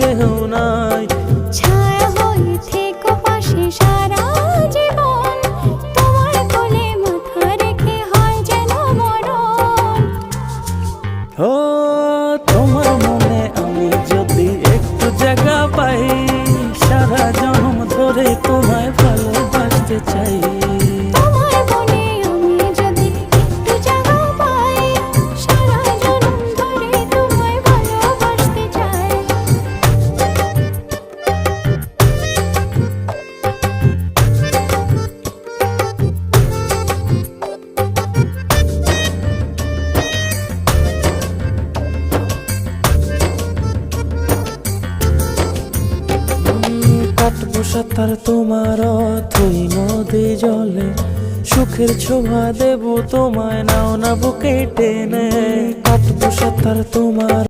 কেহ নাই। ছায়া হয়ে থেকো পাশে সারা জীবন, তোমার কোলে মাথা রেখে হয় যেন মরণ। ও তোমার মনে আমি যদি একটু জায়গা পাই, সারা জন্ম ধরে তোমায় ভালোবাসতে চাই। তোমার মনে আমি যদি একটু জায়গা পাই, সারা জন্ম ধরে তোমায় ভালোবাসতে চাই। কাটবো সাঁতার তোমার অথই নদী জলে, সুখের ছোঁয়া দেব তোমায়, নাও না বুকে টেনে। কাটবো সাঁতার তোমার